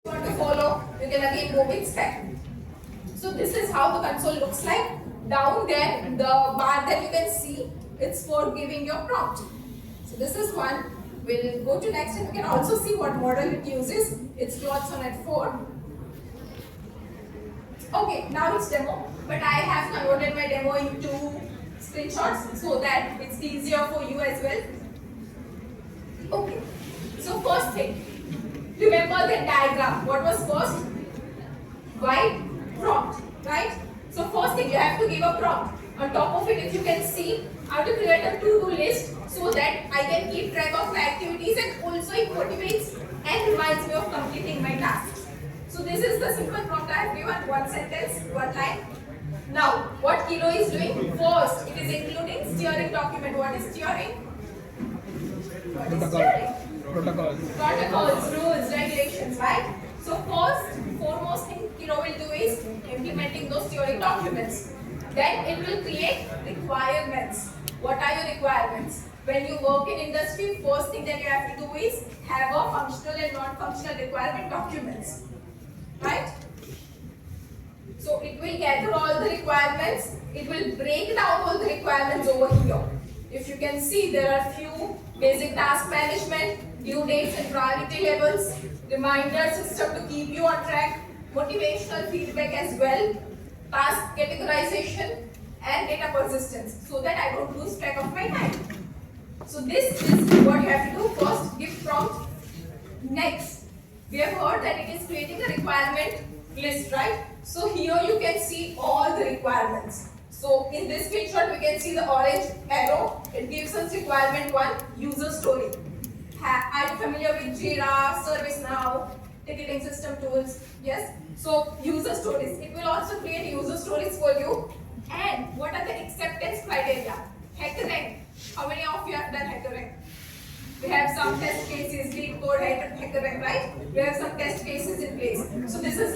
want to follow, you can again go with spec. So this is how the console looks like. Down there, the bar that you can see, it's for giving your prompt. So this is one. We'll go to next and you can also see what model it uses. It's Claude Sonnet 4. Okay, now it's demo, but I have converted my demo into screenshots so that it's easier for you as well. Okay, so first thing, remember the diagram. What was first? White prompt, right? So first thing, you have to give a prompt. On top of it, if you can see, I have to create a to-do list so that I can keep track of my activities and also it motivates and reminds me of completing my tasks. So this is the simple prompt I have given, one sentence, one line. Now, what Kilo is doing? First, it is including steering document. What is steering? What is steering? Protocols, rules, regulations, right? So first, foremost thing Kiro will do is implementing those steering documents. Then it will create requirements. What are your requirements? When you work in industry, first thing that you have to do is have a functional and non-functional requirement documents. Right? So it will gather all the requirements. It will break down all the requirements over here. If you can see, there are few basic task management, due dates and priority levels, reminder system to keep you on track, motivational feedback as well, task categorization and data persistence so that I don't lose track of my time. So this is what you have to do. First, give prompt. Next, we have heard that it is creating a requirement list, right? So here you can see all the requirements. So in this screenshot, we can see the orange arrow. It gives us requirement 1, user story. Are you familiar with Jira, ServiceNow, ticketing system tools? Yes. So user stories. It will also create user stories for you. And what are the acceptance criteria? HackerRank. How many of you have done HackerRank? We have some test cases, LeetCode, HackerRank, right? We have some test cases in place. So this is